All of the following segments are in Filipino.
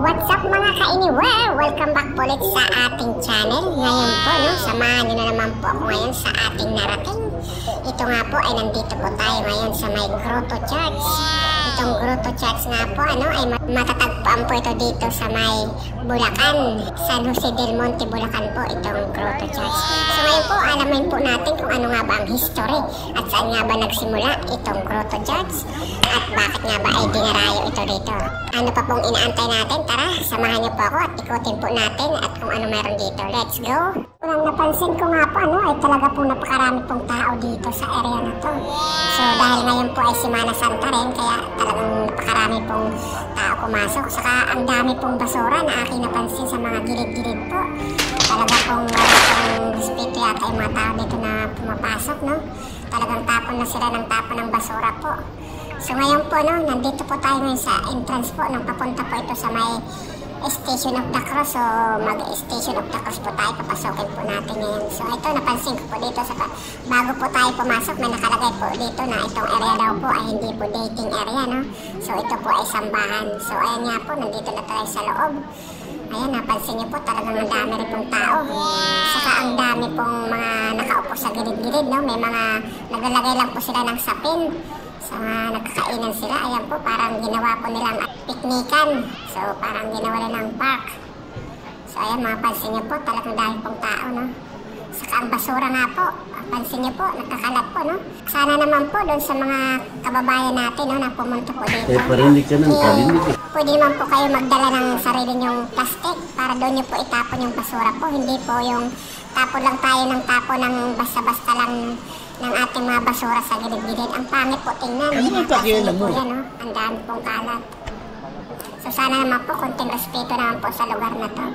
What's up mga kainiwer? Welcome back po ulit sa ating channel. Ngayon po, samahan nyo na naman po ako ngayon sa ating narating. Ito nga po ay nandito po tayo ngayon sa may Grotto Church. Itong Grotto Church nga po ay matatagpuan po ito dito sa may Bulacan. San Jose del Monte, Bulacan po itong Grotto Church. So ngayon po, alamin po natin kung ano nga ba ang history at saan nga ba nagsimula itong Grotto Church at bakit nga ba ay dinarayo ito dito. Ano pa pong inaantay natin? Tara, samahan niyo po ako at ikutin po natin at kung ano meron dito. Let's go! Unang napansin ko nga po ay talaga pong napakarami pong tao dito sa area na to. So dahil ngayon po ay Semana Santa rin, kaya talagang napakarami pong tao pumasok. Saka ang dami pong basura na aking napansin sa mga gilid-gilid po. Talaga pong wala pong respeto yata yung mga tao dito na pumapasok, no? Talagang tapon na sila ng tapon ng basura po. So ngayon po, nandito po tayo ngayon sa entrance po, nung papunta po ito sa may Station of the Cross. So mag-Station of the Cross po tayo, papasokin po natin ngayon. So ito, napansin ko po dito, bago po tayo pumasok, may nakalagay po dito na itong area daw po ay hindi po dating area, no? So ito po ay sambahan. So ayan nga po, nandito na tayo sa loob. Ayan, napansin niyo po, talagang ang dami rin pong tao. Saka ang dami pong mga nakaupo sa gilid-gilid, no? May mga naglalagay lang po sila ng sapin. So nagkakainan sila. Ayan po, parang ginawa po nilang piknikan. So parang ginawa nilang park. So ayan, mapansin niyo po, talagang dami pong tao, no? Saka ang basura nga po, pansin niyo po, nagkakalat po, no? Sana naman po doon sa mga kababayan natin, no, na pumunta po dito. Parinig ka ng parinig. Pwede naman po kayo magdala ng sarili niyong plastic para doon niyo po itapon yung basura po. Hindi po yung tapon lang tayo ng tapon ng basta-basta lang ng ating mga basura sa gilid-gilid. Ang pangit po tingnan. Kasi po yan, no? Ang dami pong kalat. So sana naman po konting respeto naman po sa lugar na to.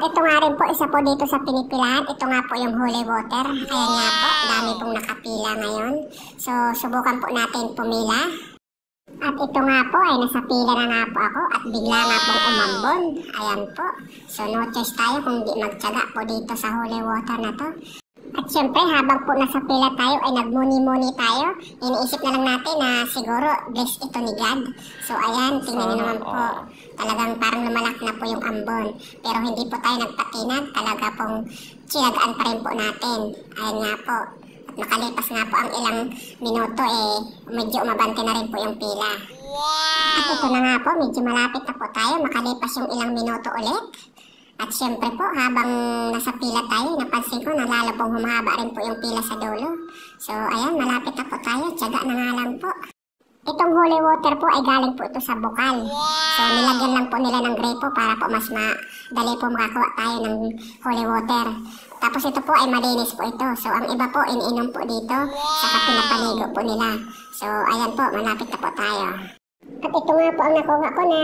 ito nga rin po, isa po dito sa pinipilahan. Ito nga po yung holy water. Ayan nga po, dami pong nakapila ngayon. So, subukan po natin pumila. At ito nga po ay nasa pila na nga po ako at bigla nga pong umambon. Ayan po. So, no choice tayo kung di magtyaga po dito sa holy water na to. At syempre, habang po nasa pila tayo ay nagmuni-muni tayo. Iniisip na lang natin na siguro bless ito ni God. So ayan, tingnan niyo naman po. Talagang parang lumalak na po yung ambon. Pero hindi po tayo nagpatinag. Talaga pong tsinagaan pa rin po natin. Ayan nga po. At nakalipas nga po ang ilang minuto medyo umabante na rin po yung pila. At ito na nga po, medyo malapit na po tayo. Makalipas yung ilang minuto ulit. At syempre po, habang nasa pila tayo, napansin ko na lalo pong humahaba rin po yung pila sa dulo. So, ayan, malapit na po tayo. Tiyaga na nga lang po. Itong holy water po ay galing po ito sa bukal. So, nilagyan lang po nila ng grape po para po mas madali po makakuha tayo ng holy water. Tapos ito po ay malinis po ito. So, ang iba po, iniinom po dito, saka pinapaligo po nila. So, ayan po, malapit na po tayo. At ito nga po ang nakuha ko na